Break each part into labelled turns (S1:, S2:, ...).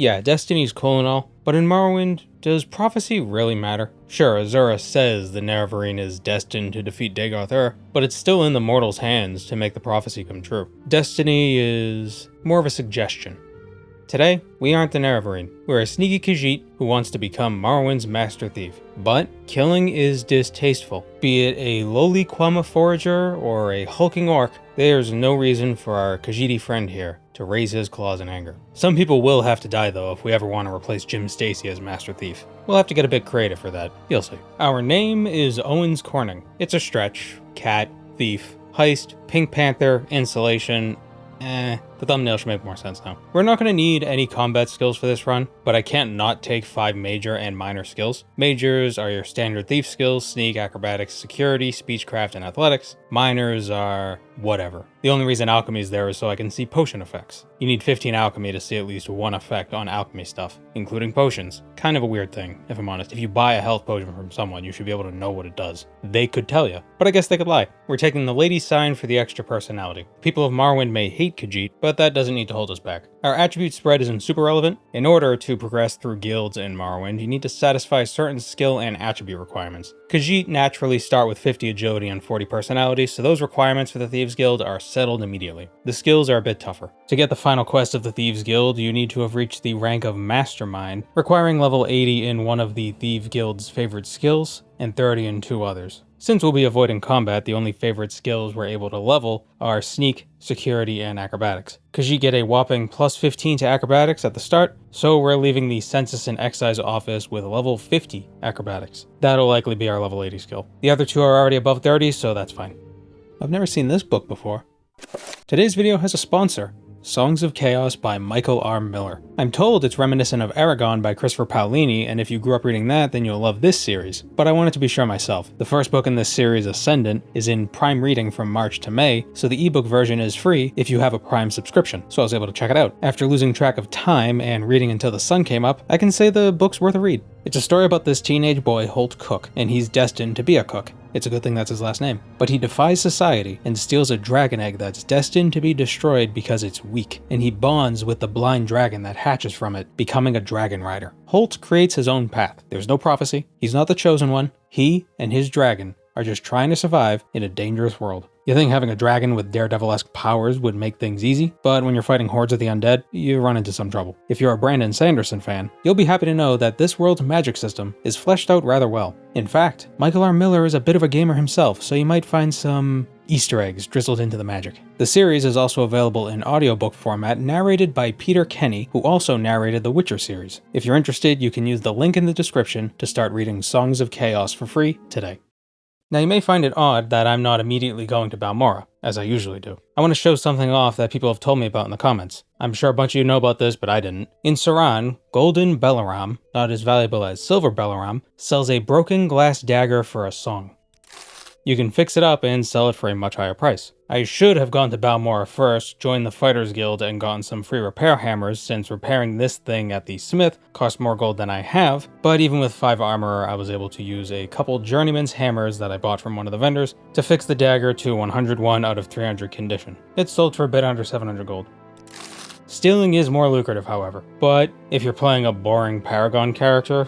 S1: Yeah, destiny's cool and all, but in Morrowind, does prophecy really matter? Sure, Azura says the Nerevarine is destined to defeat Dagoth, but it's still in the mortal's hands to make the prophecy come true. Destiny is more of a suggestion. Today, we aren't the Nerevarine. We're a sneaky Khajiit who wants to become Morrowind's master thief. But killing is distasteful. Be it a lowly Quama forager or a hulking orc, there's no reason for our Khajiiti friend here to raise his claws in anger. Some people will have to die though if we ever want to replace Jim Stacey as master thief. We'll have to get a bit creative for that. You'll see. Our name is Owens Corning. It's a stretch. Cat, thief, heist, Pink Panther, insulation. The thumbnail should make more sense now. We're not going to need any combat skills for this run, but I can't not take 5 major and minor skills. Majors are your standard thief skills: sneak, acrobatics, security, speechcraft, and athletics. Minors are whatever. The only reason alchemy is there is so I can see potion effects. You need 15 alchemy to see at least one effect on alchemy stuff, including potions. Kind of a weird thing, if I'm honest. If you buy a health potion from someone, you should be able to know what it does. They could tell you, but I guess they could lie. We're taking the lady sign for the extra personality. People of Morrowind may hate Khajiit, but that doesn't need to hold us back. Our attribute spread isn't super relevant. In order to progress through guilds in Morrowind, you need to satisfy certain skill and attribute requirements. Khajiit naturally start with 50 agility and 40 personality, so those requirements for the Thieves Guild are settled immediately. The skills are a bit tougher. To get the final quest of the Thieves Guild, you need to have reached the rank of Mastermind, requiring level 80 in one of the Thieves Guild's favorite skills, and 30 in 2 others. Since we'll be avoiding combat, the only favorite skills we're able to level are Sneak, Security, and Acrobatics. Khajiit get a whopping plus 15 to Acrobatics at the start, so we're leaving the Census and Excise office with level 50 Acrobatics. That'll likely be our level 80 skill. The other 2 are already above 30, so that's fine. I've never seen this book before. Today's video has a sponsor. Songs of Chaos by Michael R. Miller. I'm told it's reminiscent of Aragon by Christopher Paolini, and if you grew up reading that, then you'll love this series, but I wanted to be sure myself. The first book in this series, Ascendant, is in Prime reading from March to May, so the ebook version is free if you have a Prime subscription, so I was able to check it out. After losing track of time and reading until the sun came up, I can say the book's worth a read. It's a story about this teenage boy, Holt Cook, and he's destined to be a cook. It's a good thing that's his last name. But he defies society and steals a dragon egg that's destined to be destroyed because it's weak, and he bonds with the blind dragon that hatches from it, becoming a dragon rider. Holt creates his own path. There's no prophecy. He's not the chosen one. He and his dragon are just trying to survive in a dangerous world. You think having a dragon with Daredevil-esque powers would make things easy, but when you're fighting hordes of the undead, you run into some trouble. If you're a Brandon Sanderson fan, you'll be happy to know that this world's magic system is fleshed out rather well. In fact, Michael R. Miller is a bit of a gamer himself, so you might find some Easter eggs drizzled into the magic. The series is also available in audiobook format, narrated by Peter Kenny, who also narrated the Witcher series. If you're interested, you can use the link in the description to start reading Songs of Chaos for free today. Now you may find it odd that I'm not immediately going to Balmora, as I usually do. I want to show something off that people have told me about in the comments. I'm sure a bunch of you know about this, but I didn't. In Suran, golden Belaram, not as valuable as silver Belaram, sells a broken glass dagger for a song. You can fix it up and sell it for a much higher price. I should have gone to Balmora first, joined the Fighters Guild, and gotten some free repair hammers, since repairing this thing at the smith cost more gold than I have, but even with 5 armor, I was able to use a couple journeyman's hammers that I bought from one of the vendors to fix the dagger to 101 out of 300 condition. It sold for a bit under 700 gold. Stealing is more lucrative, however, but if you're playing a boring Paragon character,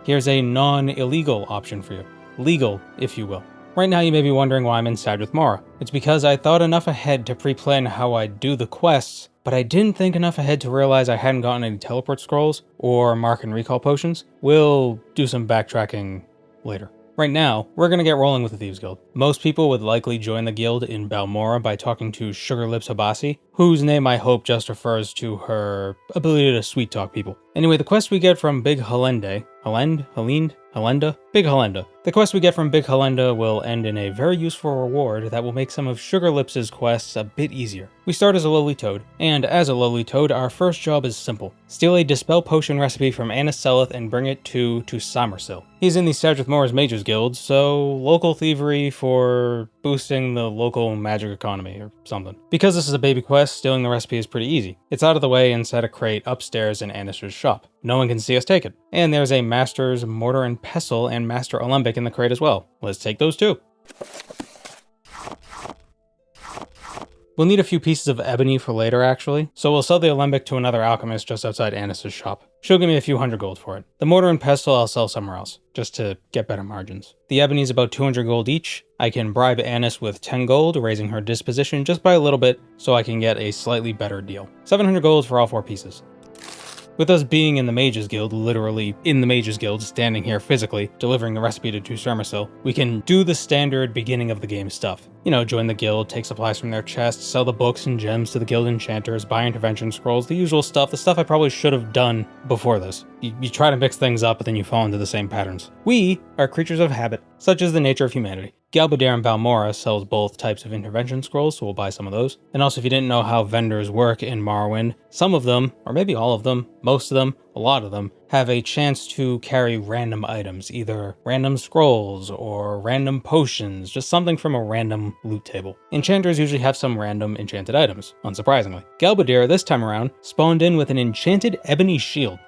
S1: here's a non-illegal option for you. Legal, if you will. Right now you may be wondering why I'm inside with Mara. It's because I thought enough ahead to pre-plan how I'd do the quests, but I didn't think enough ahead to realize I hadn't gotten any teleport scrolls or mark and recall potions. We'll do some backtracking later. Right now, we're going to get rolling with the Thieves Guild. Most people would likely join the guild in Balmora by talking to Sugar Lips Habasi, whose name I hope just refers to her ability to sweet talk people. Anyway, the quest we get from Big Helende, Big Helende. The quest we get from Big Helende will end in a very useful reward that will make some of Sugar Lips' quests a bit easier. We start as a lowly toad, and as a lowly toad, our first job is simple. Steal a Dispel Potion recipe from Anna Seleth and bring it to Samersil. He's in the Sadrith Mor's Mages Guild, so local thievery for boosting the local magic economy or something. Because this is a baby quest, stealing the recipe is pretty easy. It's out of the way inside a crate upstairs in Annister's shop. No one can see us take it. And there's a Master's Mortar and Pestle and Master Alembic in the crate as well. Let's take those too. We'll need a few pieces of ebony for later, actually, so we'll sell the alembic to another alchemist just outside Annis's shop. She'll give me a few hundred gold for it. The mortar and pestle I'll sell somewhere else, just to get better margins. The ebony's about 200 gold each. I can bribe Annis with 10 gold, raising her disposition just by a little bit, so I can get a slightly better deal. 700 gold for all 4 pieces. With us being in the Mages Guild, literally in the Mages Guild, standing here physically, delivering the recipe to Tusermisil, we can do the standard beginning of the game stuff. You know, join the guild, take supplies from their chests, sell the books and gems to the guild enchanters, buy intervention scrolls, the usual stuff, the stuff I probably should have done before this. You try to mix things up, but then you fall into the same patterns. We are creatures of habit, such is the nature of humanity. Galbadir in Balmora sells both types of intervention scrolls, so we'll buy some of those. And also, if you didn't know how vendors work in Morrowind, some of them, or maybe all of them, most of them, a lot of them, have a chance to carry random items, either random scrolls or random potions, just something from a random loot table. Enchanters usually have some random enchanted items, unsurprisingly. Galbadir, this time around, spawned in with an enchanted ebony shield.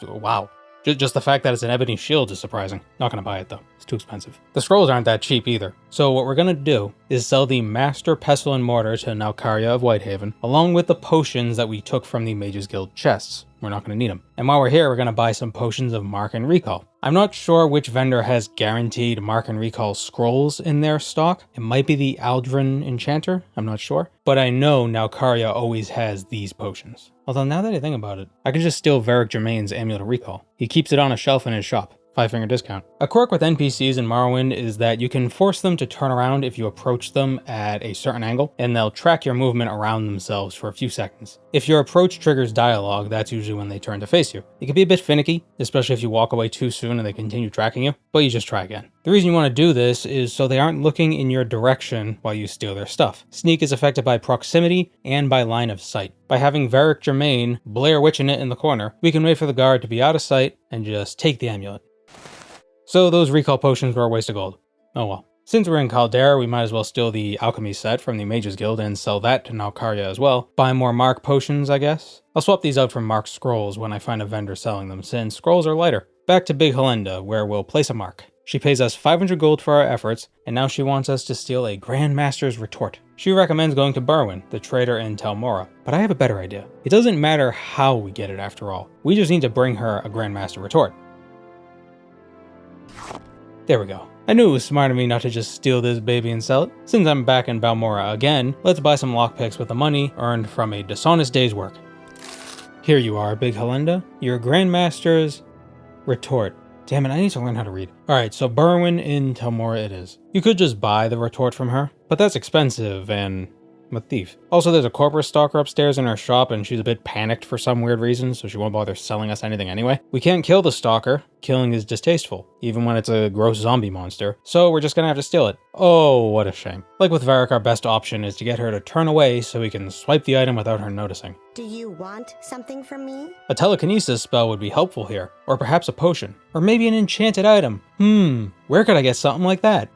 S1: Wow. Just the fact that it's an ebony shield is surprising. Not gonna buy it though, it's too expensive. The scrolls aren't that cheap either. So what we're gonna do is sell the Master Pestle and Mortar to Nalkaria of Whitehaven, along with the potions that we took from the Mages Guild chests. We're not gonna need them. And while we're here, we're gonna buy some potions of Mark and Recall. I'm not sure which vendor has guaranteed Mark and Recall scrolls in their stock. It might be the Aldrin Enchanter, I'm not sure. But I know Nalkaria always has these potions. Although now that I think about it, I can just steal Varric Germain's Amulet of Recall. He keeps it on a shelf in his shop. 5-finger discount. A quirk with NPCs in Morrowind is that you can force them to turn around if you approach them at a certain angle, and they'll track your movement around themselves for a few seconds. If your approach triggers dialogue, that's usually when they turn to face you. It can be a bit finicky, especially if you walk away too soon and they continue tracking you, but you just try again. The reason you want to do this is so they aren't looking in your direction while you steal their stuff. Sneak is affected by proximity and by line of sight. By having Varric Germain Blair Witching it in the corner, we can wait for the guard to be out of sight and just take the amulet. So those recall potions were a waste of gold. Oh well. Since we're in Caldera, we might as well steal the alchemy set from the Mages Guild and sell that to Nalkaria as well. Buy more Mark potions, I guess. I'll swap these out for Mark scrolls when I find a vendor selling them, since scrolls are lighter. Back to Big Helende, where we'll place a mark. She pays us 500 gold for our efforts, and now she wants us to steal a Grandmaster's retort. She recommends going to Berwyn, the trader in Telmora, but I have a better idea. It doesn't matter how we get it after all. We just need to bring her a Grandmaster retort. There we go. I knew it was smart of me not to just steal this baby and sell it. Since I'm back in Balmora again, let's buy some lockpicks with the money earned from a dishonest day's work. Here you are, Big Helende. Your Grandmaster's retort. Damn it, I need to learn how to read. Alright, so Berwyn in Telmora it is. You could just buy the retort from her, but that's expensive and I'm a thief. Also, there's a corporate stalker upstairs in our shop and she's a bit panicked for some weird reason, so she won't bother selling us anything anyway. We can't kill the stalker. Killing is distasteful, even when it's a gross zombie monster, so we're just gonna have to steal it. Oh, what a shame. Like with Varric, our best option is to get her to turn away so we can swipe the item without her noticing.
S2: Do you want something from me?
S1: A telekinesis spell would be helpful here, or perhaps a potion, or maybe an enchanted item. Where could I get something like that?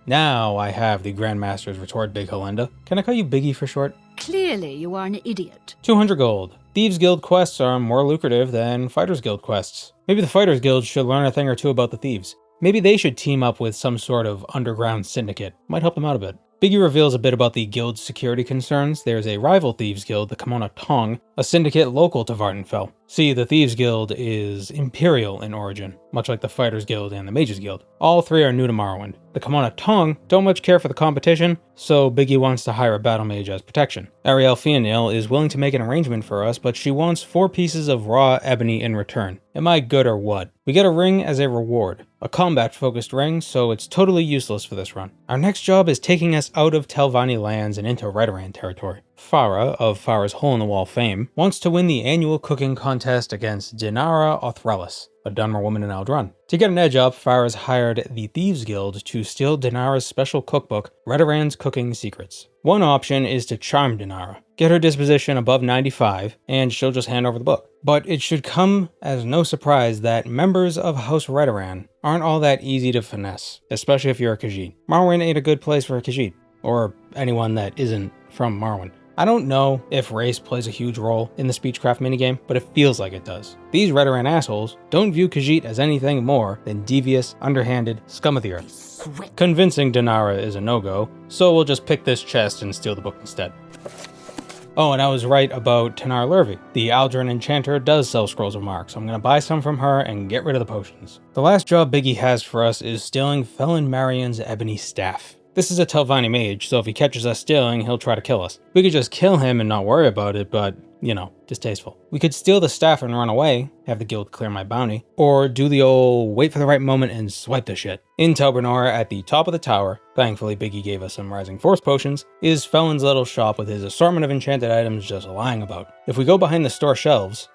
S1: Now I have the Grandmaster's retort, Big Helende. Can I call you Biggie for short?
S3: Clearly you are an idiot.
S1: 200 gold. Thieves Guild quests are more lucrative than Fighters Guild quests. Maybe the Fighters Guild should learn a thing or two about the Thieves. Maybe they should team up with some sort of underground syndicate. Might help them out a bit. Biggie reveals a bit about the guild's security concerns. There's a rival Thieves Guild, the Camonna Tong, a syndicate local to Vardenfell. See, the Thieves Guild is imperial in origin, much like the Fighters Guild and the Mages Guild. All three are new to Morrowind. The Camonna Tong don't much care for the competition, so Biggie wants to hire a battle mage as protection. Ariel Fianil is willing to make an arrangement for us, but she wants 4 pieces of raw ebony in return. Am I good or what? We get a ring as a reward. A combat-focused ring, so it's totally useless for this run. Our next job is taking us out of Telvanni lands and into Redoran territory. Farah, of Farah's Hole-in-the-Wall fame, wants to win the annual cooking contest against Dinara Othrelis, a Dunmer woman in Aldrun. To get an edge up, Farah's hired the Thieves Guild to steal Dinara's special cookbook, Redoran's Cooking Secrets. One option is to charm Dinara, get her disposition above 95, and she'll just hand over the book. But it should come as no surprise that members of House Redoran aren't all that easy to finesse, especially if you're a Khajiit. Morrowind ain't a good place for a Khajiit, or anyone that isn't from Morrowind. I don't know if race plays a huge role in the speechcraft minigame, but it feels like it does. These Redoran assholes don't view Khajiit as anything more than devious, underhanded scum of the earth. Convincing Dinara is a no-go, so we'll just pick this chest and steal the book instead. Oh, and I was right about Tanar Lurvi. The Aldrin Enchanter does sell Scrolls of Mark, so I'm gonna buy some from her and get rid of the potions. The last job Biggie has for us is stealing Felon Marion's ebony staff. This is a Telvanni mage, so if he catches us stealing, he'll try to kill us. We could just kill him and not worry about it, but, you know, distasteful. We could steal the staff and run away, have the guild clear my bounty, or do the old wait for the right moment and swipe the shit. In Telbernor, at the top of the tower, thankfully Biggie gave us some Rising Force potions, is Felon's little shop with his assortment of enchanted items just lying about. If we go behind the store shelves...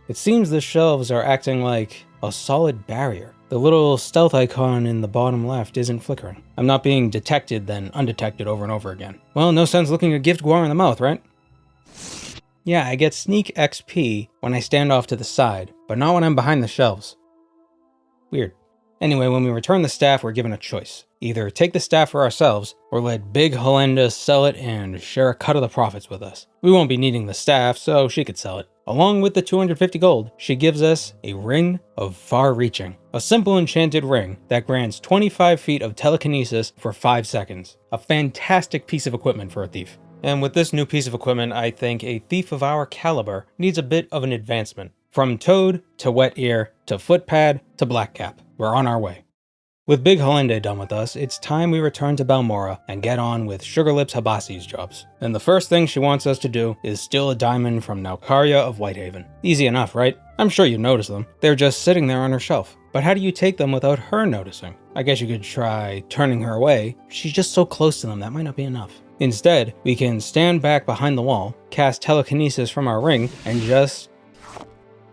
S1: It seems the shelves are acting like a solid barrier. The little stealth icon in the bottom left isn't flickering. I'm not being detected then undetected over and over again. Well, no sense looking a gift guar in the mouth, right? Yeah, I get sneak XP when I stand off to the side, but not when I'm behind the shelves. Weird. Anyway, when we return the staff, we're given a choice. Either take the staff for ourselves, or let Big Helende sell it and share a cut of the profits with us. We won't be needing the staff, so she could sell it. Along with the 250 gold, she gives us a Ring of Far-Reaching. A simple enchanted ring that grants 25 feet of telekinesis for 5 seconds. A fantastic piece of equipment for a thief. And with this new piece of equipment, I think a thief of our caliber needs a bit of an advancement. From Toad, to Wet Ear, to Footpad, to Blackcap. We're on our way. With Big Helende done with us, it's time we return to Balmora and get on with Sugarlips Habasi's jobs. And the first thing she wants us to do is steal a diamond from Naukaria of Whitehaven. Easy enough, right? I'm sure you noticed them. They're just sitting there on her shelf. But how do you take them without her noticing? I guess you could try turning her away. She's just so close to them, that might not be enough. Instead, we can stand back behind the wall, cast telekinesis from our ring, and just...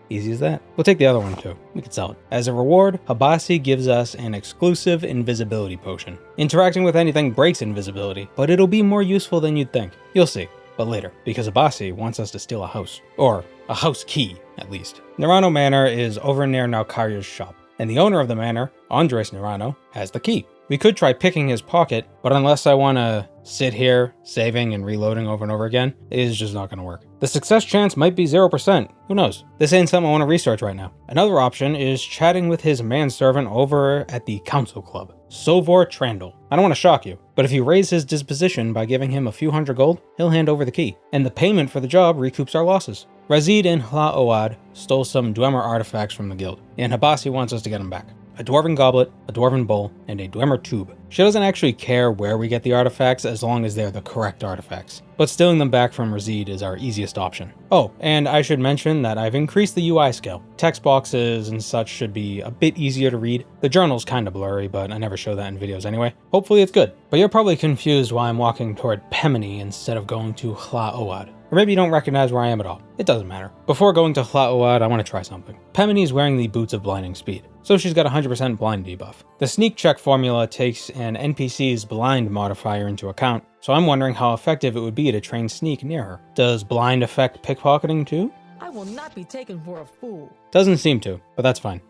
S1: easy as that. We'll take the other one too. We could sell it. As a reward, Habasi gives us an exclusive invisibility potion. Interacting with anything breaks invisibility, but it'll be more useful than you'd think. You'll see, but later, because Habasi wants us to steal a house. Or a house key, at least. Nerano Manor is over near Naukaria's shop, and the owner of the manor, Andres Nerano, has the key. We could try picking his pocket, but unless I want to sit here, saving and reloading over and over again, it is just not going to work. The success chance might be 0%. Who knows? This ain't something I want to research right now. Another option is chatting with his manservant over at the council club, Sovor Trandle. I don't want to shock you, but if you raise his disposition by giving him a few hundred gold, he'll hand over the key, and the payment for the job recoups our losses. Razid and Hla Oad stole some Dwemer artifacts from the guild, and Habasi wants us to get them back. A dwarven goblet, a dwarven bowl, and a Dwemer tube. She doesn't actually care where we get the artifacts as long as they're the correct artifacts. But stealing them back from Razid is our easiest option. Oh, and I should mention that I've increased the UI scale. Text boxes and such should be a bit easier to read. The journal's kinda blurry, but I never show that in videos anyway. Hopefully it's good. But you're probably confused why I'm walking toward Pemini instead of going to Hla Oad. Or maybe you don't recognize where I am at all. It doesn't matter. Before going to Hla Oad, I want to try something. Pemini is wearing the Boots of Blinding Speed, so she's got a 100% blind debuff. The sneak check formula takes an NPC's blind modifier into account, so I'm wondering how effective it would be to train sneak near her. Does blind affect pickpocketing too?
S4: I will not be taken for a fool.
S1: Doesn't seem to, but that's fine.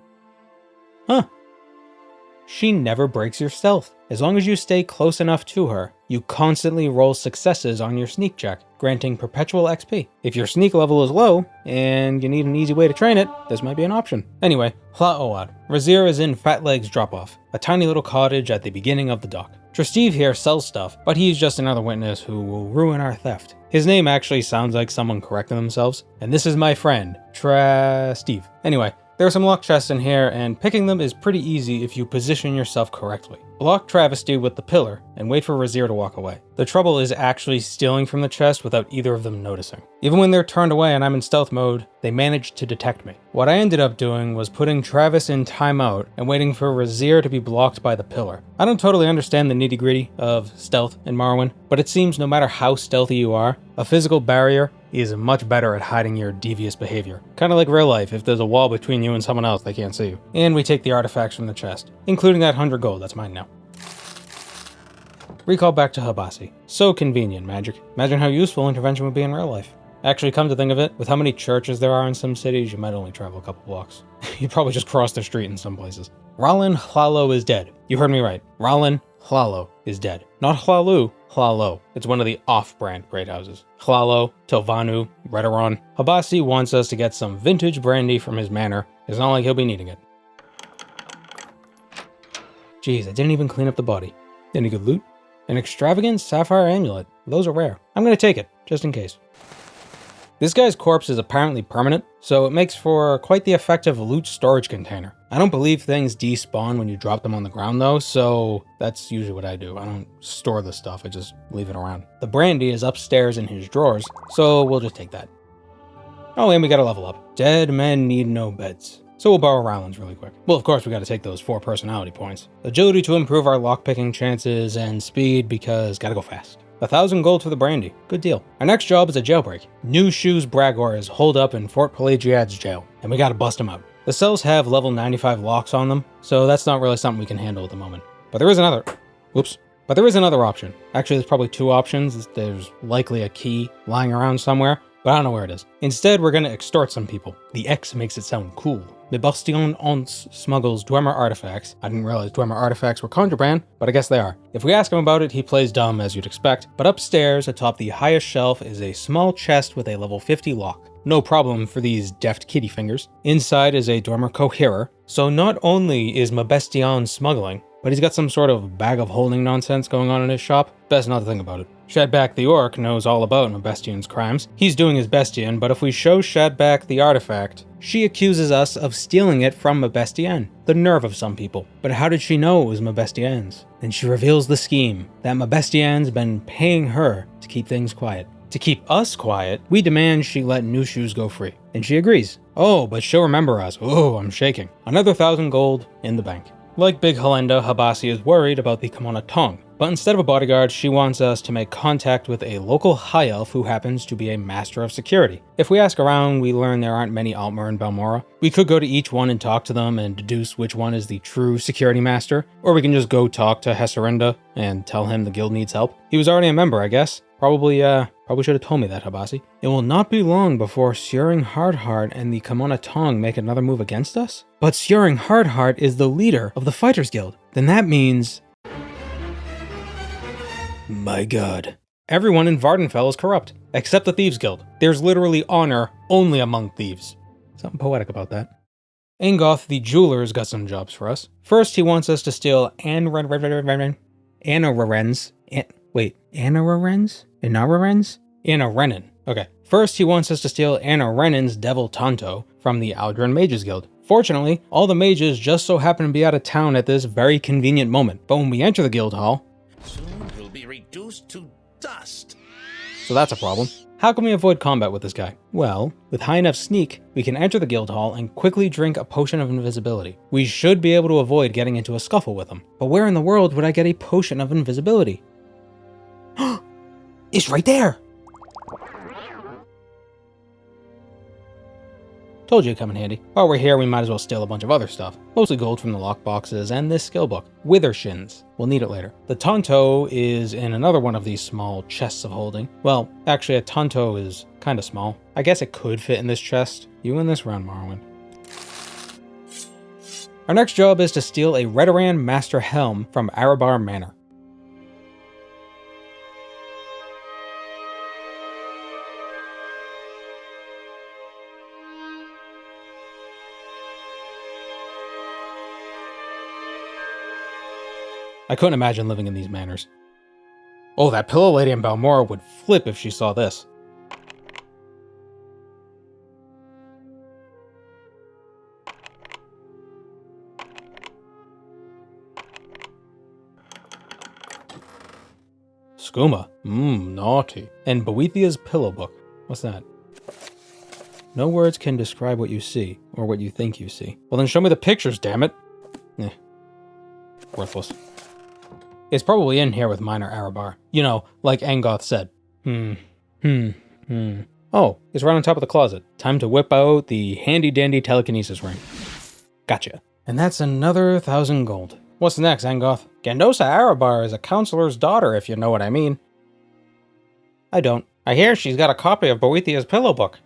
S1: Huh. She never breaks your stealth. As long as you stay close enough to her, you constantly roll successes on your sneak check, granting perpetual XP. If your sneak level is low, and you need an easy way to train it, this might be an option. Anyway, Hla Oad. Razir is in Fat Legs Drop-Off, a tiny little cottage at the beginning of the dock. Tristive here sells stuff, but he's just another witness who will ruin our theft. His name actually sounds like someone correcting themselves, and this is my friend, Steve. Anyway, there are some lock chests in here, and picking them is pretty easy if you position yourself correctly. Block Travesty with the pillar, and wait for Razir to walk away. The trouble is actually stealing from the chest without either of them noticing. Even when they're turned away and I'm in stealth mode, they manage to detect me. What I ended up doing was putting Travis in timeout and waiting for Razir to be blocked by the pillar. I don't totally understand the nitty-gritty of stealth in Morrowind, but it seems no matter how stealthy you are, a physical barrier is much better at hiding your devious behavior. Kinda like real life, if there's a wall between you and someone else, they can't see you. And we take the artifacts from the chest, including that 100 gold, that's mine now. Recall back to Habasi. So convenient, magic. Imagine how useful intervention would be in real life. Actually, come to think of it, with how many churches there are in some cities, you might only travel a couple blocks. You'd probably just cross the street in some places. Ralin Hlalo is dead. You heard me right. Ralin Hlalo. is dead. Not Hlalu, Hlalo. It's one of the off-brand great houses. Hlalo, Tilvanu, Redoron. Habasi wants us to get some vintage brandy from his manor. It's not like he'll be needing it. Jeez, I didn't even clean up the body. Any good loot? An extravagant sapphire amulet. Those are rare. I'm gonna take it, just in case. This guy's corpse is apparently permanent, so it makes for quite the effective loot storage container. I don't believe things despawn when you drop them on the ground though, so that's usually what I do. I don't store the stuff, I just leave it around. The brandy is upstairs in his drawers, so we'll just take that. Oh, and we gotta level up. Dead men need no beds. So we'll borrow Rowland's really quick. Well, of course we gotta take those 4 personality points. Agility to improve our lockpicking chances, and speed because gotta go fast. 1,000 gold for the brandy. Good deal. Our next job is a jailbreak. New Shoes Bragor is holed up in Fort Pelagiad's jail, and we gotta bust him out. The cells have level 95 locks on them, so that's not really something we can handle at the moment. But there is another... Whoops. But there is another option. Actually, there's probably 2 options. There's likely a key lying around somewhere, but I don't know where it is. Instead, we're gonna extort some people. The X makes it sound cool. The Bastion Once smuggles Dwemer artifacts. I didn't realize Dwemer artifacts were contraband, but I guess they are. If we ask him about it, he plays dumb as you'd expect, but upstairs atop the highest shelf is a small chest with a level 50 lock. No problem for these deft kitty fingers. Inside is a Dwemer coherer, so not only is Mabestion smuggling, but he's got some sort of bag of holding nonsense going on in his shop. Best not to think about it. Shadback the Orc knows all about Mabestion's crimes. He's doing his bestion, but if we show Shadback the artifact, she accuses us of stealing it from Mabestion. The nerve of some people. But how did she know it was Mabestion's? Then she reveals the scheme, that Mabestion's been paying her to keep things quiet. To keep us quiet, we demand she let New Shoes go free. And she agrees. Oh, but she'll remember us. Oh, I'm shaking. Another 1,000 gold in the bank. Like Big Helende, Habasi is worried about the Camonna Tong, but instead of a bodyguard, she wants us to make contact with a local high elf who happens to be a master of security. If we ask around, we learn there aren't many Altmer in Balmora. We could go to each one and talk to them and deduce which one is the true security master, or we can just go talk to Heserinda and tell him the guild needs help. He was already a member, I guess. Probably should have told me that, Habasi. It will not be long before Suran Hardheart and the Camonna Tong make another move against us? But Suran Hardheart is the leader of the Fighters Guild. Then that means... My god. Everyone in Vardenfell is corrupt, except the Thieves Guild. There's literally honor only among thieves. Something poetic about that. Aengoth the Jeweler's got some jobs for us. First, he wants us to steal Anararens. Okay. First, he wants us to steal Anarenen's Devil Tanto from the Aldrin Mages Guild. Fortunately, all the mages just so happen to be out of town at this very convenient moment. But when we enter the guild hall... Soon we'll be reduced to dust. So that's a problem. How can we avoid combat with this guy? Well, with high enough sneak, we can enter the guild hall and quickly drink a potion of invisibility. We should be able to avoid getting into a scuffle with him. But where in the world would I get a potion of invisibility? It's right there! Told you it'd come in handy. While we're here, we might as well steal a bunch of other stuff. Mostly gold from the lockboxes and this skill book. Withershins. We'll need it later. The Tonto is in another one of these small chests of holding. Well, actually a Tonto is kind of small. I guess it could fit in this chest. You win this round, Morrowind. Our next job is to steal a Redoran Master Helm from Arabar Manor. I couldn't imagine living in these manors. Oh, that pillow lady in Balmora would flip if she saw this. Skooma. Naughty. And Boethia's pillow book. What's that? No words can describe what you see, or what you think you see. Well then show me the pictures, damn it! Worthless. It's probably in here with Minor Arabar. You know, like Aengoth said. Oh, it's right on top of the closet. Time to whip out the handy-dandy telekinesis ring. Gotcha. And that's another 1,000 gold. What's next, Aengoth? Gandosa Arabar is a counselor's daughter, if you know what I mean. I don't. I hear she's got a copy of Boethia's pillow book.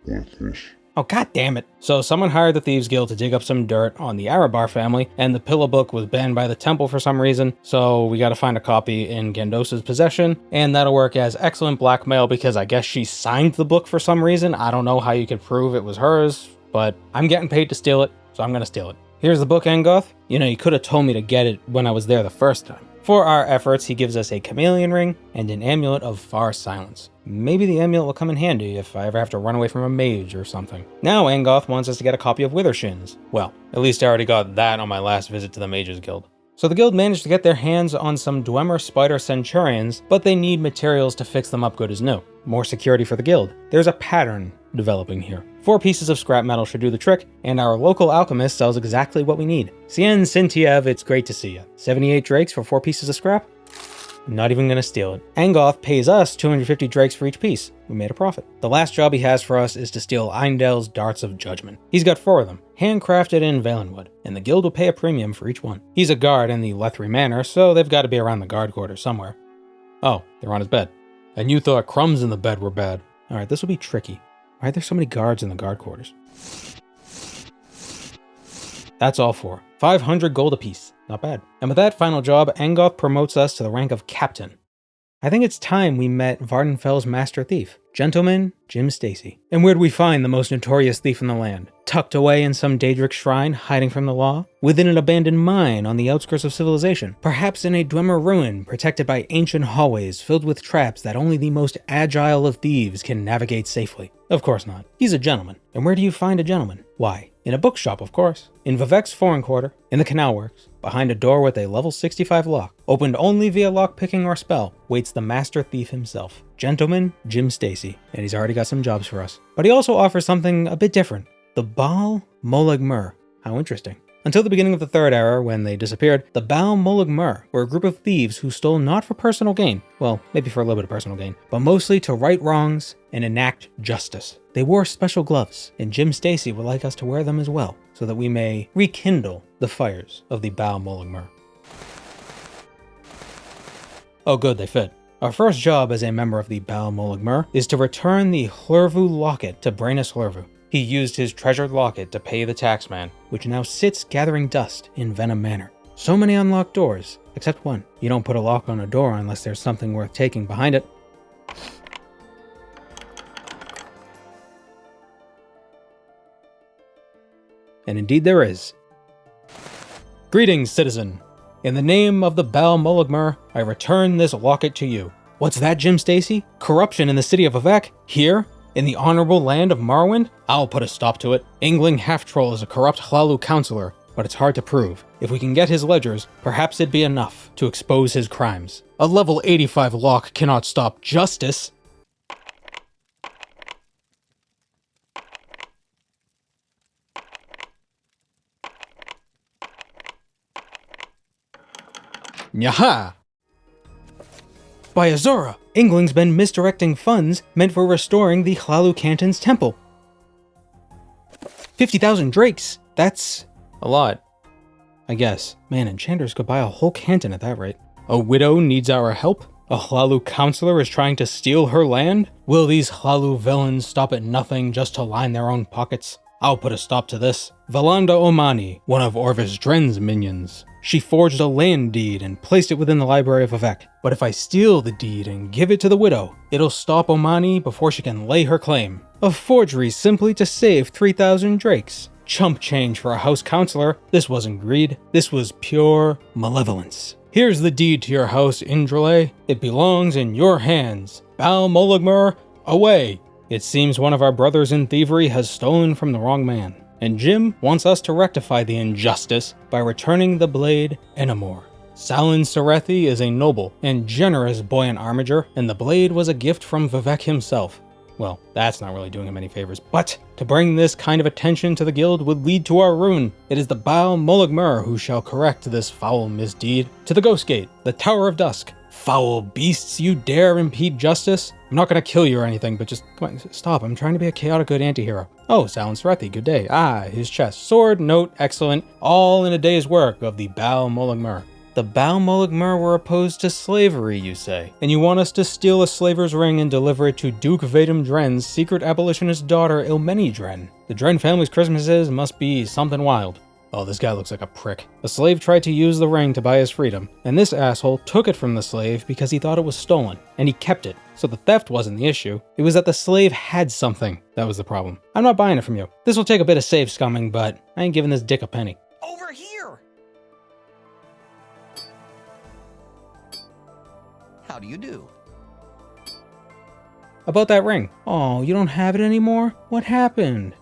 S5: Worthless.
S1: Oh, god damn it. So someone hired the Thieves Guild to dig up some dirt on the Arabar family, and the Pillow Book was banned by the temple for some reason, so we gotta find a copy in Gandosa's possession, and that'll work as excellent blackmail because I guess she signed the book for some reason. I don't know how you could prove it was hers, but I'm getting paid to steal it, so I'm gonna steal it. Here's the book, Aengoth. You know, you could have told me to get it when I was there the first time. For our efforts, he gives us a chameleon ring and an amulet of far silence. Maybe the amulet will come in handy if I ever have to run away from a mage or something. Now Aengoth wants us to get a copy of Withershins. Well, at least I already got that on my last visit to the Mages Guild. So the guild managed to get their hands on some Dwemer Spider Centurions, but they need materials to fix them up good as new. More security for the guild. There's a pattern developing here. 4 pieces of scrap metal should do the trick, and our local alchemist sells exactly what we need. Cien Sintiev, it's great to see you. 78 drakes for 4 pieces of scrap? Not even gonna steal it. Aengoth pays us 250 drakes for each piece. We made a profit. The last job he has for us is to steal Eindel's Darts of Judgment. He's got 4 of them, handcrafted in Valenwood, and the guild will pay a premium for each one. He's a guard in the Lethri Manor, so they've got to be around the guard quarters somewhere. Oh, they're on his bed. And you thought crumbs in the bed were bad. Alright, this will be tricky. Why are there so many guards in the guard quarters? That's all 4. 500 gold apiece. Not bad. And with that final job, Aengoth promotes us to the rank of captain. I think it's time we met Vardenfell's master thief, Gentleman Jim Stacey. And where'd we find the most notorious thief in the land? Tucked away in some Daedric shrine, hiding from the law? Within an abandoned mine on the outskirts of civilization? Perhaps in a Dwemer ruin, protected by ancient hallways filled with traps that only the most agile of thieves can navigate safely? Of course not. He's a gentleman. And where do you find a gentleman? Why? In a bookshop, of course. In Vivek's foreign quarter, in the Canal Works, behind a door with a level 65 lock, opened only via lockpicking or spell, waits the master thief himself, Gentleman Jim Stacey, and he's already got some jobs for us. But he also offers something a bit different. The Baal Molagmer. How interesting. Until the beginning of the Third Era, when they disappeared, the Baal Molagmer were a group of thieves who stole not for personal gain, well, maybe for a little bit of personal gain, but mostly to right wrongs and enact justice. They wore special gloves, and Jim Stacey would like us to wear them as well, so that we may rekindle the fires of the Baal Molagmer. Oh good, they fit. Our first job as a member of the Baal Molagmer is to return the Hlurvu locket to Brainus Hlurvu. He used his treasured locket to pay the taxman, which now sits gathering dust in Venom Manor. So many unlocked doors, except one. You don't put a lock on a door unless there's something worth taking behind it. And indeed there is. Greetings, citizen. In the name of the Baal Molagmer, I return this locket to you. What's that, Jim Stacey? Corruption in the city of Vivek? Here? In the honorable land of Morrowind? I'll put a stop to it. Angling Half-Troll is a corrupt Hlalu counselor, but it's hard to prove. If we can get his ledgers, perhaps it'd be enough to expose his crimes. A level 85 lock cannot stop justice. Nyaha! By Azora, Ingling's been misdirecting funds meant for restoring the Hlalu Canton's temple. 50,000 drakes! That's a lot, I guess. Man, enchanters could buy a whole canton at that rate. A widow needs our help? A Hlalu counselor is trying to steal her land? Will these Hlalu villains stop at nothing just to line their own pockets? I'll put a stop to this. Valanda Omani, one of Orvis Dren's minions. She forged a land deed and placed it within the library of Vivek. But if I steal the deed and give it to the widow, it'll stop Omani before she can lay her claim. A forgery simply to save 3,000 drakes. Chump change for a house counselor. This wasn't greed. This was pure malevolence. Here's the deed to your house, Indrale. It belongs in your hands. Baal Molagmer, away! It seems one of our brothers in thievery has stolen from the wrong man. And Jim wants us to rectify the injustice by returning the blade Enamor. Salin Serethi is a noble and generous buoyant armiger, and the blade was a gift from Vivek himself. Well, that's not really doing him any favors, but to bring this kind of attention to the guild would lead to our ruin. It is the Baal Molagmer who shall correct this foul misdeed. To the Ghost Gate, the Tower of Dusk. Foul beasts, you dare impede justice? I'm not gonna kill you or anything, but just, come on, stop. I'm trying to be a chaotic good anti-hero. Oh, Salin Serethi, good day. Ah, his chest. Sword, note, excellent. All in a day's work of the Baal Molagmer. The Bal Molagmer were opposed to slavery, you say, and you want us to steal a slaver's ring and deliver it to Duke Vadum Dren's secret abolitionist daughter, Ilmeni Dren. The Dren family's Christmases must be something wild. Oh, this guy looks like a prick. A slave tried to use the ring to buy his freedom, and this asshole took it from the slave because he thought it was stolen, and he kept it. So the theft wasn't the issue, it was that the slave had something that was the problem. I'm not buying it from you. This will take a bit of save scumming, but I ain't giving this dick a penny.
S5: Over here! How do you do?
S1: About that ring. Oh, you don't have it anymore? What happened?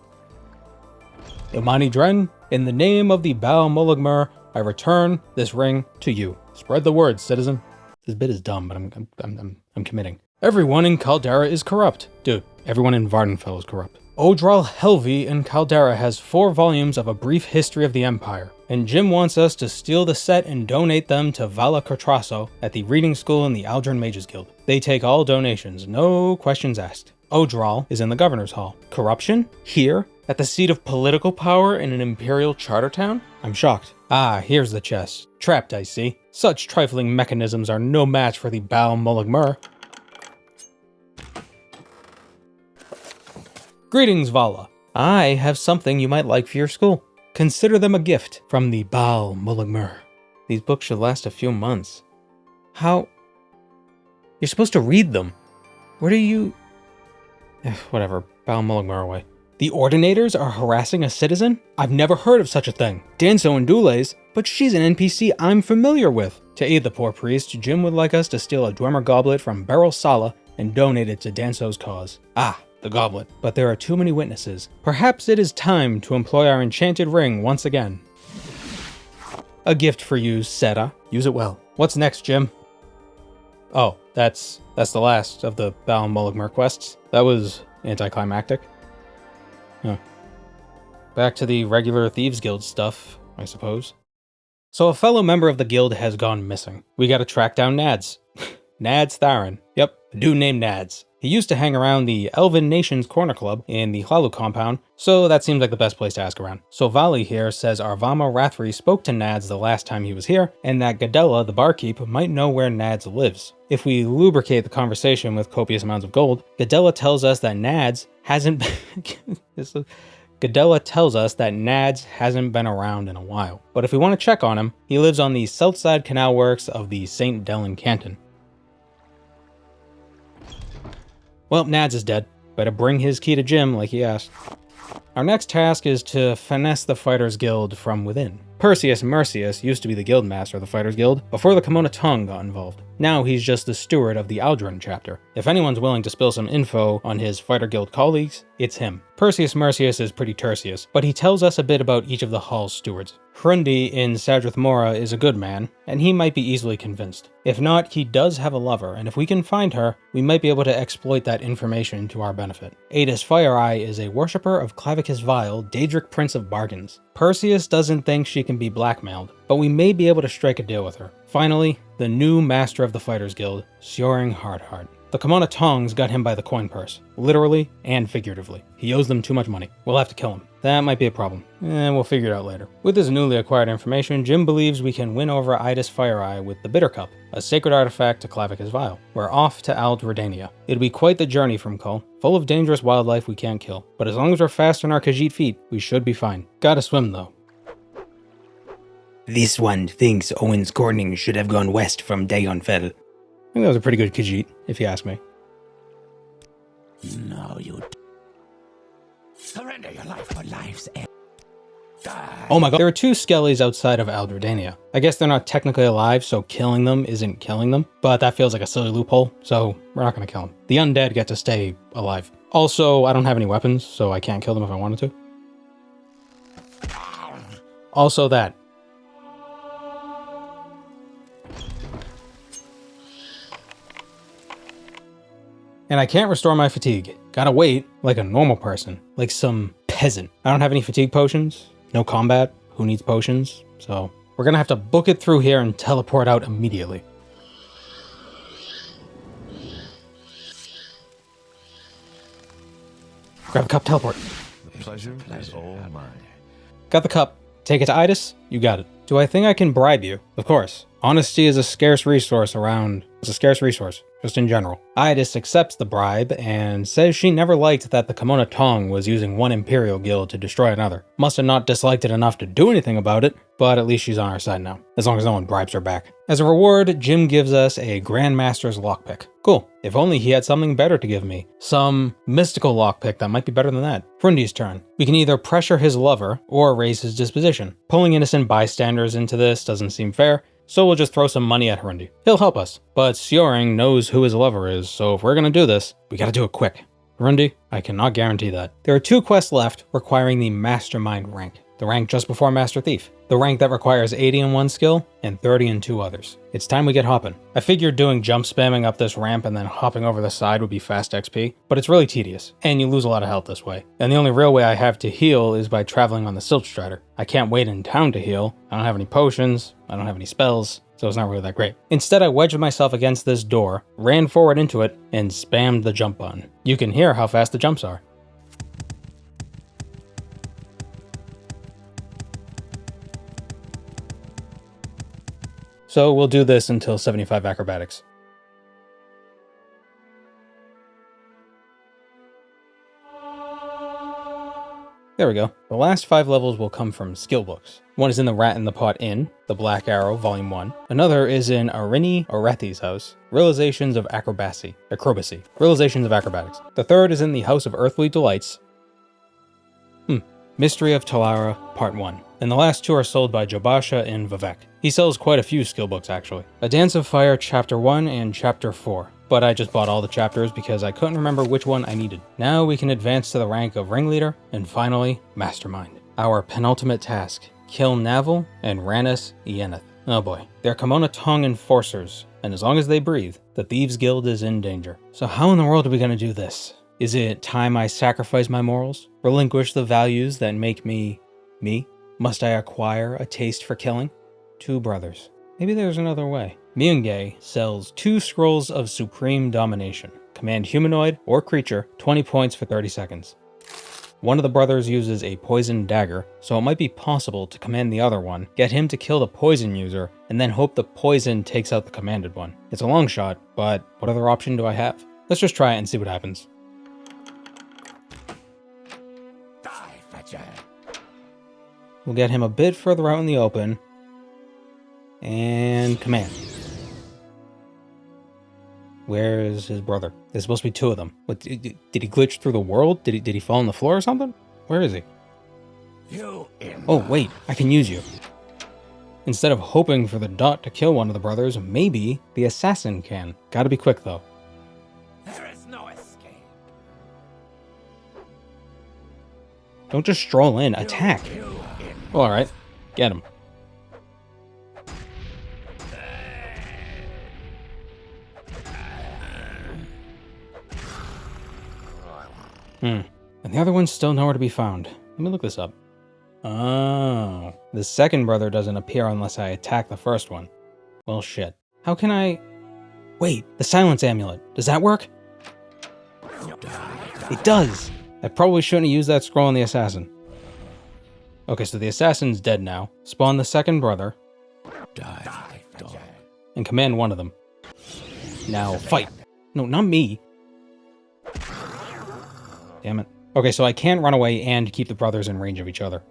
S1: Ilmeni Dren, in the name of the Bal Molagmer, I return this ring to you. Spread the word, citizen. This bit is dumb, but I'm committing. Everyone in Caldera is corrupt. Dude, everyone in Vardenfell is corrupt. Odral Helvi in Caldera has 4 volumes of A Brief History of the Empire, and Jim wants us to steal the set and donate them to Vala Cortraso at the reading school in the Aldrin Mages Guild. They take all donations, no questions asked. Odral is in the Governor's Hall. Corruption? Here? At the seat of political power in an imperial charter town? I'm shocked. Ah, here's the chest. Trapped, I see. Such trifling mechanisms are no match for the Bal Molagmer. Greetings, Vala. I have something you might like for your school. Consider them a gift from the Bal Molagmer. These books should last a few months. How? You're supposed to read them. Where do you... Whatever, Bal Molagmer away. The Ordinators are harassing a citizen? I've never heard of such a thing. Danso and Dules, but she's an NPC I'm familiar with. To aid the poor priest, Jim would like us to steal a Dwemer goblet from Beryl Sala and donate it to Danso's cause. Ah, the goblet. But there are too many witnesses. Perhaps it is time to employ our enchanted ring once again. A gift for you, Seta. Use it well. What's next, Jim? Oh, that's the last of the Bal Molagmer quests. That was anticlimactic. Huh. Back to the regular Thieves Guild stuff, I suppose. So a fellow member of the guild has gone missing. We gotta track down Nads. Nads Tharan. Yep, a dude named Nads. He used to hang around the Elven Nations Corner Club in the Hlalu compound, so that seems like the best place to ask around. So Vali here says Arvama Rathri spoke to Nads the last time he was here, and that Gadella, the barkeep, might know where Nads lives. If we lubricate the conversation with copious amounts of gold, Gadella tells us that Nads hasn't been around in a while. But if we want to check on him, he lives on the south side canal works of the St. Dellen Canton. Well, Nads is dead. Better bring his key to Jim like he asked. Our next task is to finesse the Fighters Guild from within. Perseus Mercius used to be the guild master of the Fighters Guild before the Camonna Tong got involved. Now he's just the steward of the Aldrin chapter. If anyone's willing to spill some info on his Fighter Guild colleagues, it's him. Perseus Mercius is pretty tertius, but he tells us a bit about each of the hall's stewards. Hrundi in Sadrith Mora is a good man, and he might be easily convinced. If not, he does have a lover, and if we can find her, we might be able to exploit that information to our benefit. Adis Fireeye is a worshipper of Clavicus Vile, Daedric Prince of Bargains. Perseus doesn't think she can be blackmailed, but we may be able to strike a deal with her. Finally, the new master of the Fighters Guild, Suran Hardheart. The Camonna Tongs got him by the coin purse, literally and figuratively. He owes them too much money. We'll have to kill him. That might be a problem. We'll figure it out later. With this newly acquired information, Jim believes we can win over Idis Fireeye with the Bitter Cup, a sacred artifact to Clavicus Vile. We're off to Ald Redania. It'll be quite the journey from Kull, full of dangerous wildlife we can't kill. But as long as we're fast on our Khajiit feet, we should be fine. Gotta swim though.
S6: This one thinks Owen's Corning should have gone west from Dagonfell.
S1: I think that was a pretty good Khajiit, if you ask me.
S6: No, you...
S5: Surrender your life for life's end. Die.
S1: Oh my god, there are 2 skellies outside of Ald Redania. I guess they're not technically alive, so killing them isn't killing them, but that feels like a silly loophole, so we're not gonna kill them. The undead get to stay alive. Also, I don't have any weapons, so I can't kill them if I wanted to. Also that. And I can't restore my fatigue. Gotta wait, like a normal person, like some peasant. I don't have any fatigue potions, no combat, who needs potions? So we're gonna have to book it through here and teleport out immediately. Grab a cup, teleport.
S7: The pleasure is all mine.
S1: Got the cup. Take it to Idis? You got it. Do I think I can bribe you? Of course, honesty is a scarce resource just in general. Idas accepts the bribe and says she never liked that the Camonna Tong was using one Imperial guild to destroy another. Must have not disliked it enough to do anything about it, but at least she's on our side now, as long as no one bribes her back. As a reward, Jim gives us a Grandmaster's lockpick. Cool. If only he had something better to give me. Some mystical lockpick that might be better than that. Hrundi's turn. We can either pressure his lover or raise his disposition. Pulling innocent bystanders into this doesn't seem fair, so we'll just throw some money at Hrundi. He'll help us, but Sjoring knows who his lover is, so if we're gonna do this, we gotta do it quick. Hrundi, I cannot guarantee that. There are 2 quests left requiring the Mastermind rank, the rank just before Master Thief, the rank that requires 80 in one skill and 30 in 2 others. It's time we get hopping. I figured doing jump spamming up this ramp and then hopping over the side would be fast XP, but it's really tedious, and you lose a lot of health this way. And the only real way I have to heal is by traveling on the Silt Strider. I can't wait in town to heal, I don't have any potions, I don't have any spells, so it's not really that great. Instead, I wedged myself against this door, ran forward into it, and spammed the jump button. You can hear how fast the jumps are. So we'll do this until 75 acrobatics. There we go. The last 5 levels will come from skill books. One is in the Rat in the Pot Inn, The Black Arrow, Volume 1. Another is in Arini Orethi's house, Realizations of Acrobacy. Realizations of Acrobatics. The third is in the House of Earthly Delights. Mystery of Talara, Part 1. And the last 2 are sold by Jobasha in Vivek. He sells quite a few skill books, actually. A Dance of Fire, Chapter 1 and Chapter 4. But I just bought all the chapters because I couldn't remember which one I needed. Now we can advance to the rank of Ringleader, and finally, Mastermind. Our penultimate task, kill Naval and Rannis Yeneth. Oh boy. They're Camonna Tong enforcers, and as long as they breathe, the Thieves Guild is in danger. So how in the world are we gonna do this? Is it time I sacrifice my morals? Relinquish the values that make me, me? Must I acquire a taste for killing? 2 brothers. Maybe there's another way. Myunge sells 2 scrolls of supreme domination. Command humanoid or creature, 20 points for 30 seconds. One of the brothers uses a poison dagger, so it might be possible to command the other one, get him to kill the poison user, and then hope the poison takes out the commanded one. It's a long shot, but what other option do I have? Let's just try it and see what happens. We'll get him a bit further out in the open. And command. Where is his brother? There's supposed to be 2 of them. What, did he glitch through the world? Did he fall on the floor or something? Where is he? Oh, wait, I can use you. Instead of hoping for the dot to kill one of the brothers, maybe the assassin can. Gotta be quick, though.
S5: There is no escape.
S1: Don't just stroll in, attack. Well, alright, get him. And the other one's still nowhere to be found. Let me look this up. Oh, the second brother doesn't appear unless I attack the first one. Well, shit. How can I... Wait, the silence amulet. Does that work? It does! I probably shouldn't have used that scroll on the assassin. Okay, so the assassin's dead now. Spawn the second brother. And command one of them. Now, fight! No, not me. Damn it. Okay, so I can't run away and keep the brothers in range of each other.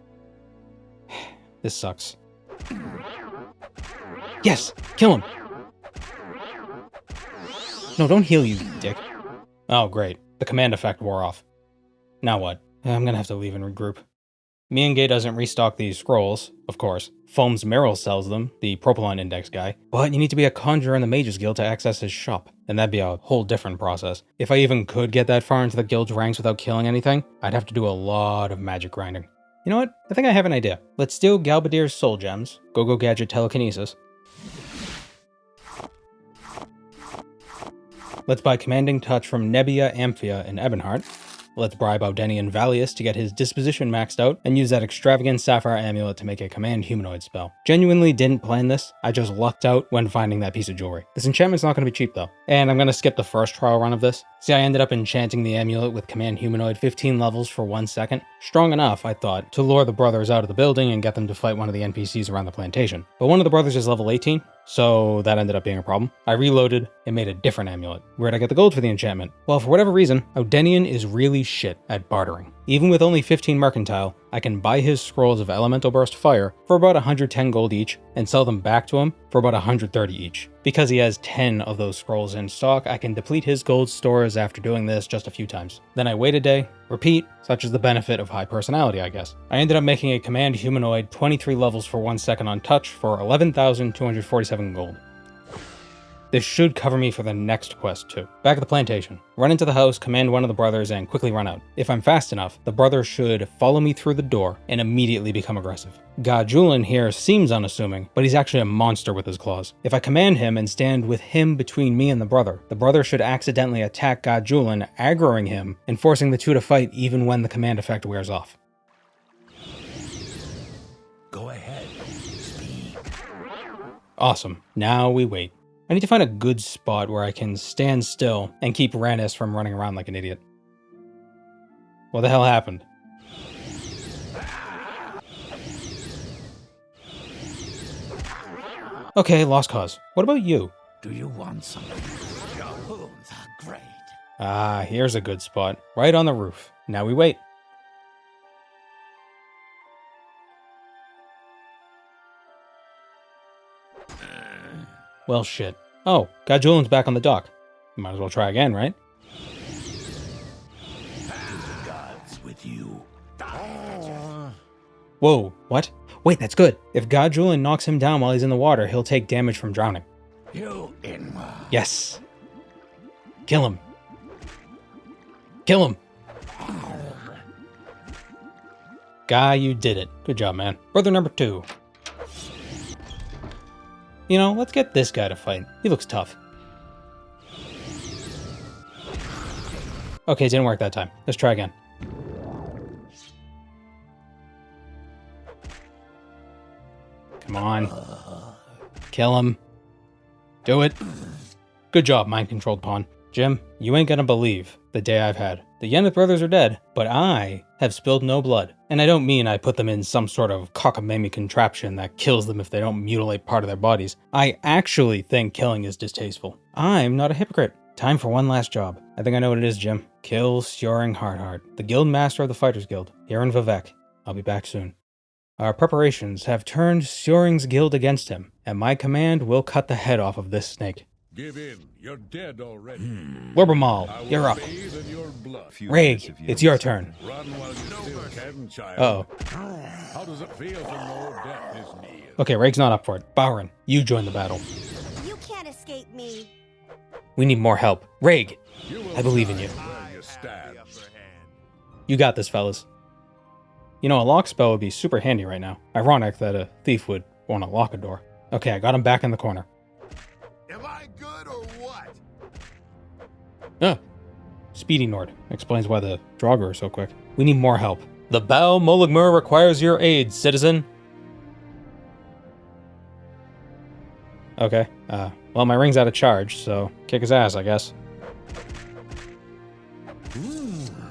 S1: This sucks. Yes! Kill him! No, don't heal, you dick. Oh, great. The command effect wore off. Now what? I'm gonna have to leave and regroup. Myunge doesn't restock these scrolls, of course. Foam's Merrill sells them, the Propylon Index guy. But you need to be a conjurer in the Mages Guild to access his shop. And that'd be a whole different process. If I even could get that far into the guild's ranks without killing anything, I'd have to do a lot of magic grinding. You know what? I think I have an idea. Let's steal Galbadir's soul gems, go gadget telekinesis. Let's buy commanding touch from Nebbia, Amphia, and Ebonheart. Let's bribe Audenian Valius to get his disposition maxed out, and use that extravagant sapphire amulet to make a command humanoid spell. Genuinely didn't plan this, I just lucked out when finding that piece of jewelry. This enchantment's not going to be cheap though. And I'm going to skip the first trial run of this. See, I ended up enchanting the amulet with command humanoid 15 levels for 1 second. Strong enough, I thought, to lure the brothers out of the building and get them to fight one of the NPCs around the plantation. But one of the brothers is level 18, so that ended up being a problem. I reloaded and made a different amulet. Where'd I get the gold for the enchantment? Well, for whatever reason, Audenian is really shit at bartering. Even with only 15 mercantile, I can buy his scrolls of elemental burst fire for about 110 gold each and sell them back to him for about 130 each. Because he has 10 of those scrolls in stock, I can deplete his gold stores after doing this just a few times. Then I wait a day, repeat, such is the benefit of high personality, I guess. I ended up making a command humanoid 23 levels for 1 second on touch for 11,247 gold. This should cover me for the next quest too. Back at the plantation. Run into the house, command one of the brothers, and quickly run out. If I'm fast enough, the brother should follow me through the door and immediately become aggressive. Jeweler here seems unassuming, but he's actually a monster with his claws. If I command him and stand with him between me and the brother should accidentally attack Jeweler, aggroing him and forcing the two to fight even when the command effect wears off.
S5: Go ahead. Speak.
S1: Awesome. Now we wait. I need to find a good spot where I can stand still and keep Rannis from running around like an idiot. What the hell happened? Okay, lost cause. What about you?
S5: Do you want something? Your wounds are great.
S1: Ah, here's a good spot. Right on the roof. Now we wait. Well, shit. Oh, Jeweler's back on the dock. Might as well try again, right?
S5: Gods with you.
S1: Whoa, what? Wait, that's good. If Jeweler knocks him down while he's in the water, he'll take damage from drowning.
S5: You Inwa.
S1: Yes. Kill him. Kill him. Guy, you did it. Good job, man. Brother number 2. You know, let's get this guy to fight. He looks tough. Okay, it didn't work that time. Let's try again. Come on. Kill him. Do it. Good job, mind-controlled pawn. Jim, you ain't gonna believe the day I've had. The Yeneth brothers are dead, but I have spilled no blood. And I don't mean I put them in some sort of cockamamie contraption that kills them if they don't mutilate part of their bodies. I actually think killing is distasteful. I'm not a hypocrite. Time for one last job. I think I know what it is, Jim. Kill Suran Hardheart, the guild master of the Fighters Guild, here in Vivek. I'll be back soon. Our preparations have turned Suring's guild against him, and my command will cut the head off of this snake.
S7: Give in. You're dead already.
S1: Lurbermal, you're up.
S7: Bathe in your blood.
S1: Rag, it's your turn.
S7: Run while you still can, child.
S1: Uh-oh.
S7: How does it feel to know death is near?
S1: Okay, Rag's not up for it. Bowron, you join the battle.
S2: You can't escape me.
S1: We need more help. Rag,
S7: You will
S1: I believe in you.
S7: die where you stand.
S1: You got this, fellas. You know, a lock spell would be super handy right now. Ironic that a thief would want to lock a door. Okay, I got him back in the corner.
S5: Am I good or what?
S1: Ah, Speedy Nord. Explains why the Draugr are so quick. We need more help. The Bow Molagmer requires your aid, citizen. Okay, well, my ring's out of charge, so kick his ass, I guess.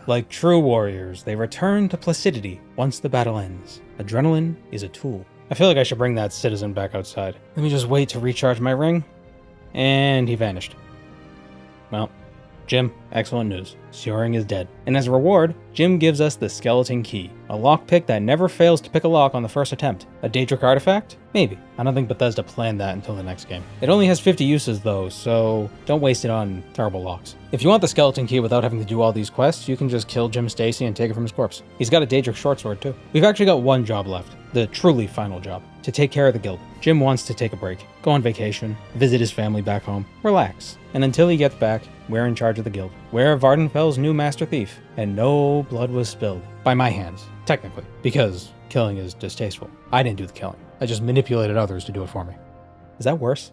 S1: Like true warriors, they return to placidity once the battle ends. Adrenaline is a tool. I feel like I should bring that citizen back outside. Let me just wait to recharge my ring. And he vanished. Well, Jim, excellent news. Suring is dead. And as a reward, Jim gives us the skeleton key, a lockpick that never fails to pick a lock on the first attempt. A Daedric artifact? Maybe. I don't think Bethesda planned that until the next game. It only has 50 uses though, so don't waste it on terrible locks. If you want the skeleton key without having to do all these quests, you can just kill Jim Stacey and take it from his corpse. He's got a Daedric shortsword too. We've actually got one job left, the truly final job, to take care of the guild. Jim wants to take a break, go on vacation, visit his family back home, relax. And until he gets back, we're in charge of the guild. We're Vardenfell's new master thief, and no blood was spilled. By my hands, technically, because killing is distasteful. I didn't do the killing. I just manipulated others to do it for me. Is that worse?